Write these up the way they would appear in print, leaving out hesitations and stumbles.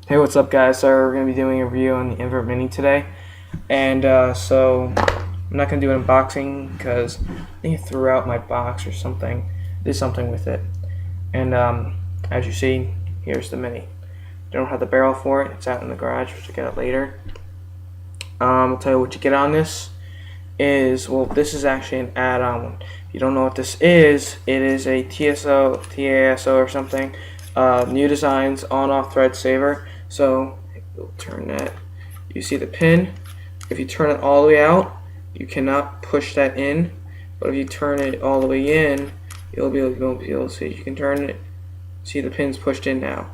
Hey, what's up, guys? So we're going to be doing a review on the Invert Mini today, and so I'm not going to do an unboxing because I think I threw out my box or something. Did something with it, and as you see, here's the Mini. Don't have the barrel for it. It's out in the garage, which I'll get it later. I'll tell you what you get on this is, well, this is actually an add-on one. If you don't know what this is, it is a TASO or something. New designs on-off thread saver. So we'll turn that. You see the pin. If you turn it all the way out, you cannot push that in. But if you turn it all the way in, you'll be able to see. You can turn it. See the pin's pushed in now.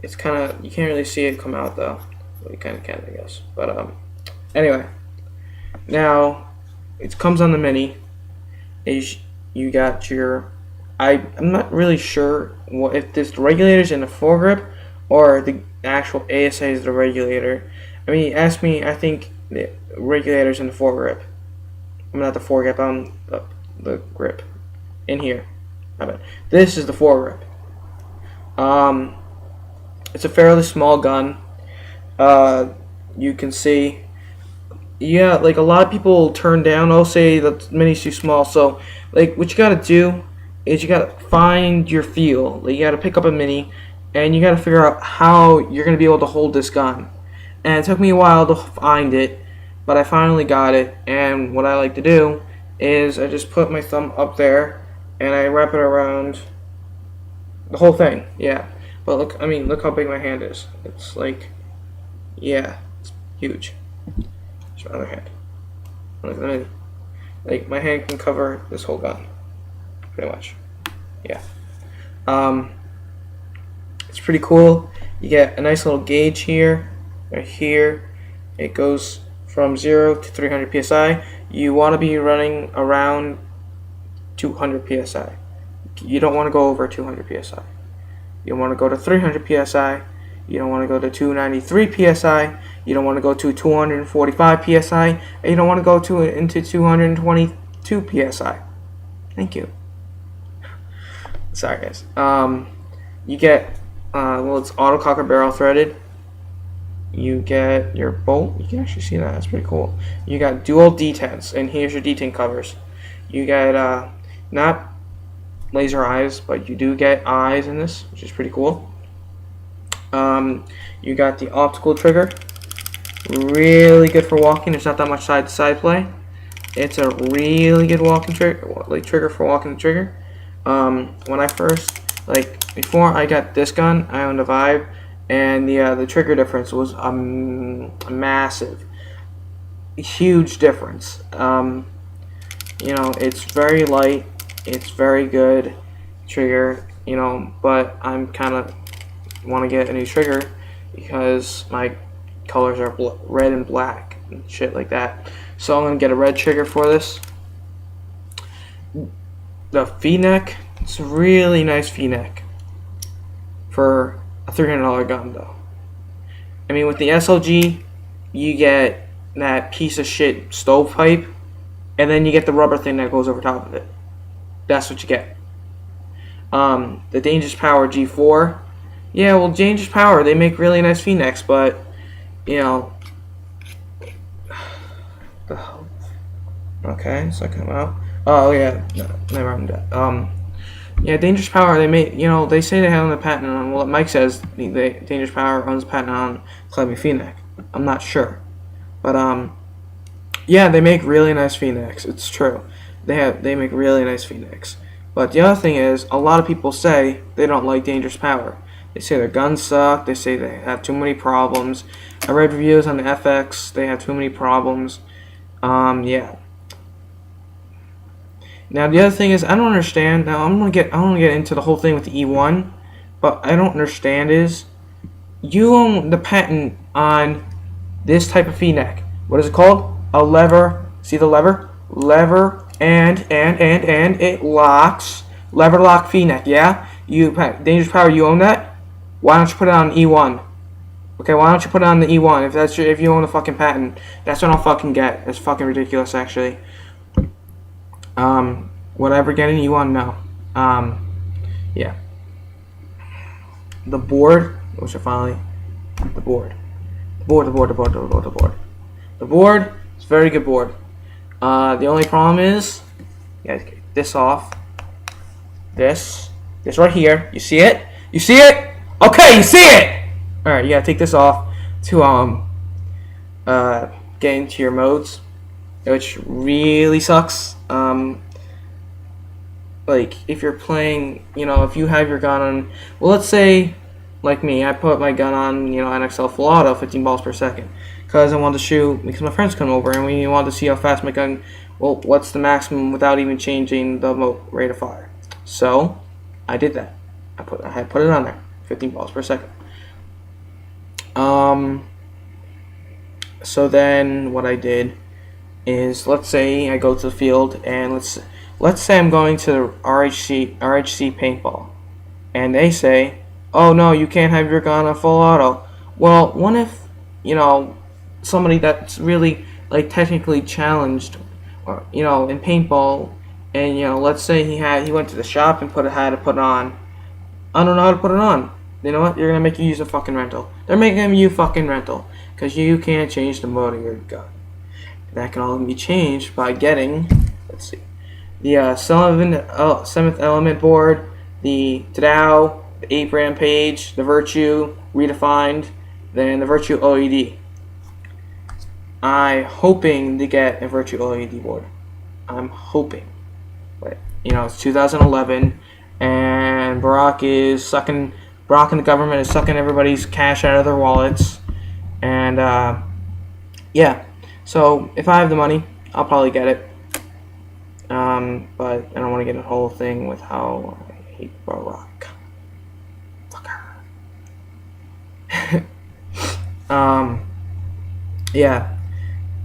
It's kind of, you can't really see it come out though. Well, you kind of can, I guess. But anyway, now it comes on the Mini. Is you got your, I'm not really sure what if this regulator's in the foregrip or the actual ASA is the regulator. I mean, ask me. I think the regulator's in the foregrip. I'm not the foregrip. I'm the grip in here. This is the foregrip. It's a fairly small gun. You can see. Yeah, like a lot of people turn down. I'll say the Mini's too small. So, like, what you gotta do is you gotta find your feel. Like, you gotta pick up a Mini, and you gotta figure out how you're gonna be able to hold this gun. And it took me a while to find it, but I finally got it. And what I like to do is I just put my thumb up there, and I wrap it around the whole thing. Yeah, but look, I mean, look how big my hand is. It's like, yeah, it's huge. My other hand. Look at the Mini. Like, my hand can cover this whole gun, pretty much. Yeah. It's pretty cool. You get a nice little gauge here, right here. It goes from 0 to 300 psi. You want to be running around 200 psi. You don't want to go over 200 psi. You want to go to 300 psi. You don't want to go to 293 psi. You don't want to go to 245 psi. And you don't want to go into 222 psi. Thank you. Sorry, guys. You get well, it's autococker barrel threaded. You get your bolt. You can actually see that. That's pretty cool. You got dual detents, and here's your detent covers. You get not laser eyes, but you do get eyes in this, which is pretty cool. You got the optical trigger, really good for walking. There's not that much side to side play. It's a really good walking trigger, trigger for walking the trigger. When I first, before I got this gun, I owned a Vibe, and the trigger difference was a massive, huge difference. You know, it's very light, it's very good trigger, you know, but I'm kind of want to get a new trigger because my colors are red and black and shit like that. So I'm gonna get a red trigger for this. The V-neck, it's a really nice V-neck for a $300 gun though. I mean, with the SLG, you get that piece of shit stovepipe, and then you get the rubber thing that goes over top of it. That's what you get. The Dangerous Power G4. Yeah, well, Dangerous Power, they make really nice V-necks, but, you know, okay, so I come out. Oh, yeah, no, never mind that. Yeah, Dangerous Power, they make, you know, they say they have a patent on, well, Mike says Dangerous Power owns a patent on Clebby V-neck. I'm not sure. But, yeah, they make really nice V-necks. It's true. They make really nice V-necks. But the other thing is, a lot of people say they don't like Dangerous Power. They say their guns suck. They say they have too many problems. I read reviews on the FX. They have too many problems. Yeah. Now the other thing is, I don't understand. Now I want to get into the whole thing with the E1, but I don't understand is, you own the patent on this type of V-neck. What is it called? A lever. See the lever? Lever and it locks. Lever lock V-neck. Yeah. Dangerous Power. You own that. Why don't you put it on E1? Okay, why don't you put it on the E1 if you own the fucking patent? That's what I'll fucking get. It's fucking ridiculous, actually. Would I ever get an E1? No. Yeah. The board, which I finally The board. The board, the board, the board, the board, the board. The board is a very good board. The only problem is, you gotta get this off. This right here. You see it? You see it? Okay, you see it! Alright, you gotta take this off to get into your modes, which really sucks. Like if you're playing, if you have your gun on, well, let's say, like me, I put my gun on, NXL full auto, 15 balls per second, because I wanted to shoot, because my friends come over and we wanted to see how fast my gun, well, what's the maximum without even changing the rate of fire. So I did that. I had put it on there, 15 balls per second. So then what I did is, let's say I go to the field and let's say I'm going to RHC paintball, and they say, oh no, you can't have your gun on full auto. Well, what if somebody that's really like technically challenged, or in paintball, and let's say he went to the shop and had to put it on. I don't know how to put it on. You know what? You're gonna make you use a fucking rental. They're making you fucking rental because you can't change the mode of your gun. That can all be changed by getting, let's see, the 7th element board, the Tadao, the 8 Rampage, the Virtue Redefined, then the Virtue OED. I'm hoping to get a Virtue OED board. I'm hoping. But, it's 2011, and Barack and the government is sucking everybody's cash out of their wallets. And, yeah. So, if I have the money, I'll probably get it. But I don't want to get a whole thing with how I hate Barack. Fucker. Yeah.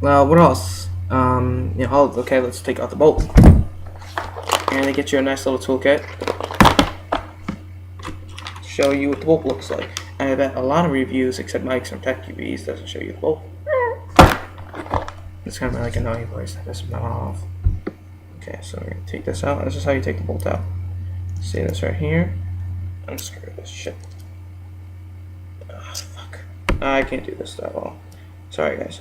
Well, what else? Okay, let's take out the bolt. And they get you a nice little toolkit to show you what the bolt looks like. I bet a lot of reviews, except Mike's from Tech UVs, doesn't show you the bolt. It's kind of like a annoying voice that doesn't melt off. Okay, so we're going to take this out. This is how you take the bolt out. See this right here? Unscrew this shit. Oh, fuck. I can't do this that well. Sorry, guys.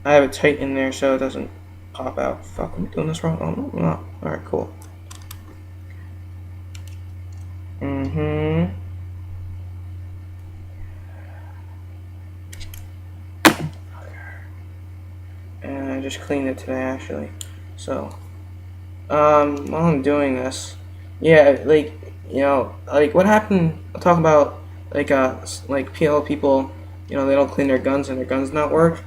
I have it tight in there so it doesn't pop out. Fuck, am I doing this wrong? Oh, no, I'm not. Alright, cool. And I just cleaned it today, actually. So, while I'm doing this, yeah, like what happened, I'll talk about, like people, they don't clean their guns and their guns not work.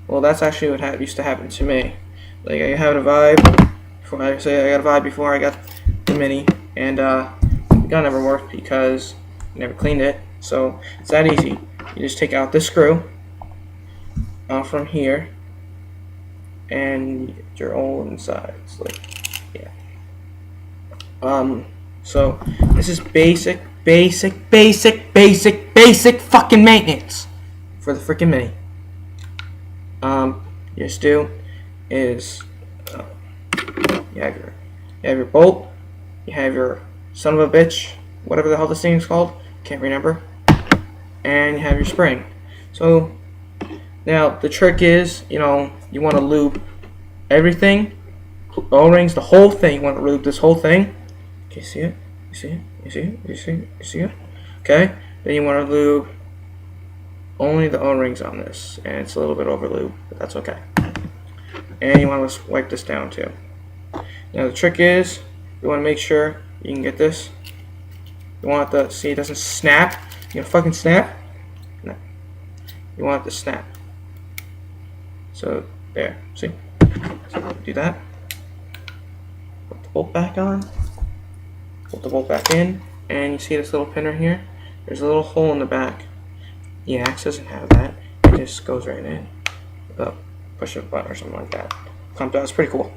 Well, that's actually what used to happen to me. Like, I had a vibe, I got a vibe before I got the Mini, and, the gun never worked because I never cleaned it. So, it's that easy. You just take out this screw, from here, and your old insides, like, yeah. So this is basic fucking maintenance for the freaking Mini. You just do is you have your bolt, you have your son of a bitch, whatever the hell this thing is called, can't remember, and you have your spring. So now the trick is, you want to lube everything, O-rings, the whole thing. You want to lube this whole thing. Okay, see it? You see it? You see it? You see it? You see it? Okay. Then you want to lube only the O-rings on this, and it's a little bit over lube, but that's okay. And you want to wipe this down too. Now the trick is, you want to make sure you can get this. You want it to see it doesn't snap. You gonna fucking snap? No. You want it to snap. So there. See? So do that. Put the bolt back on. Put the bolt back in, and you see this little pin right here? There's a little hole in the back. The axe doesn't have that. It just goes right in. Push a button or something like that. Comes out. It's pretty cool.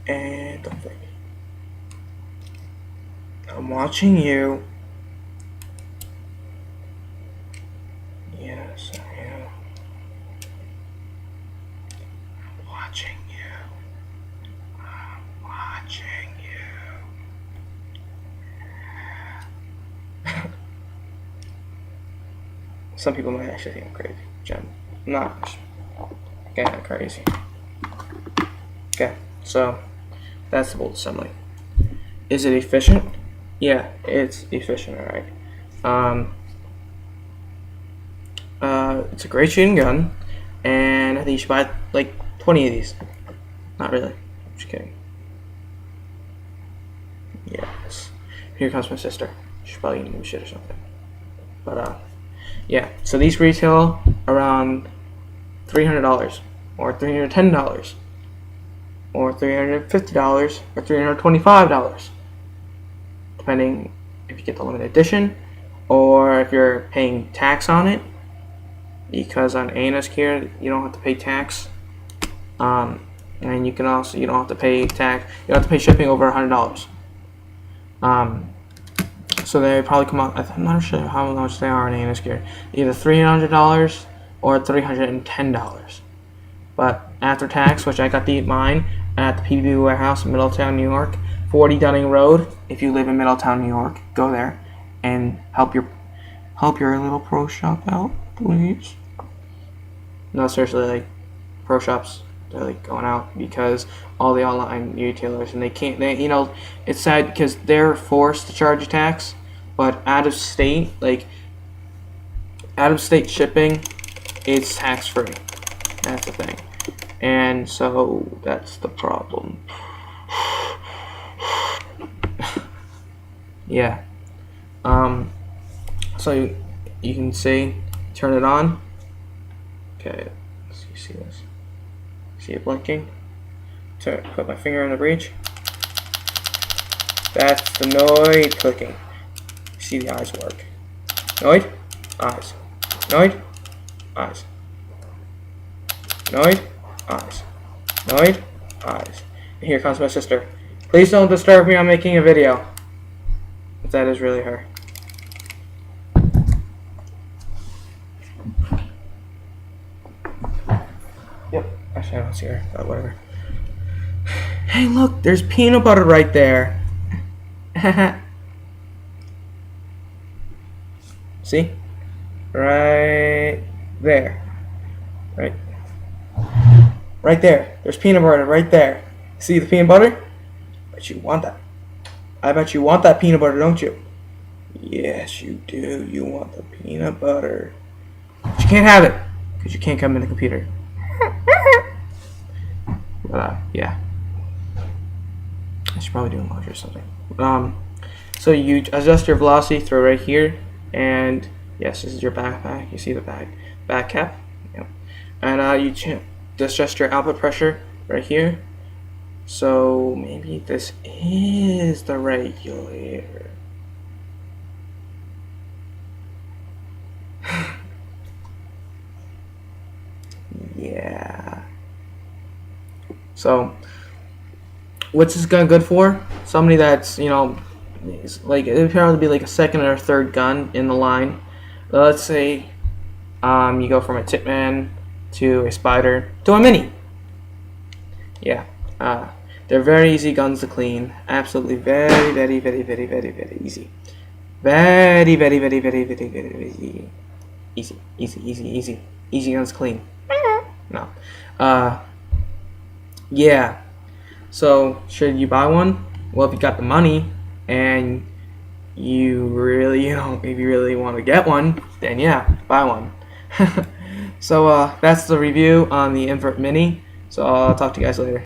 And don't think. I'm watching you. Yes, I am. I'm watching you. I'm watching you. Some people might actually think I'm crazy, which I'm not kind of crazy. Okay, so that's the bolt assembly. Is it efficient? Yeah, it's efficient, alright. It's a great shooting gun, and I think you should buy like 20 of these. Not really, just kidding. Yes. Here comes my sister. She's probably gonna give me shit or something. But yeah. So these retail around $300, or $310, or $350, or $325, depending if you get the limited edition, or if you're paying tax on it. Because on ANS gear you don't have to pay tax. And you don't have to pay tax. You don't have to pay shipping over $100. So they probably come out. I'm not sure how much they are in ANS gear. Either $300 or $310. But after tax, which I got mine at the PBB warehouse in Middletown, New York, 40 Dunning Road. If you live in Middletown, New York, go there and help your little pro shop out, please. No, seriously, like pro shops, they're like going out because all the online retailers, and it's sad because they're forced to charge a tax, but out of state shipping, it's tax free. That's the thing, and so that's the problem. Yeah. So you can see, turn it on. Okay, so you see this? See it blinking? Put my finger in the breech. That's the Noid clicking. See the eyes work. Noid, eyes. Noid, eyes. Noid, eyes. Noid, eyes. And here comes my sister. Please don't disturb me, I'm making a video. If that is really her. Yep, actually I don't see her, but whatever. Hey look, there's peanut butter right there. See? Right there. Right there. There's peanut butter right there. See the peanut butter? Bet you want that. I bet you want that peanut butter, don't you? Yes, you do. You want the peanut butter. But you can't have it, because you can't come in the computer. But, yeah. I should probably do a laundry or something. So you adjust your velocity through right here, and yes, this is your backpack. You see the back cap? Yep. And you adjust your output pressure right here. So maybe this is the regulator. Yeah. So what's this gun good for? Somebody that's, like, it would probably be like a second or third gun in the line. Let's say you go from a Tipman to a Spider to a Mini. Yeah. They're very easy guns to clean. Absolutely very, very, very, very, very, very easy. Very, very, very, very, very, very, very easy. Easy, easy, easy, easy. Easy guns to clean. No. Yeah. So, should you buy one? Well, if you got the money and you really, if you really want to get one, then yeah, buy one. So, that's the review on the Invert Mini. So, I'll talk to you guys later.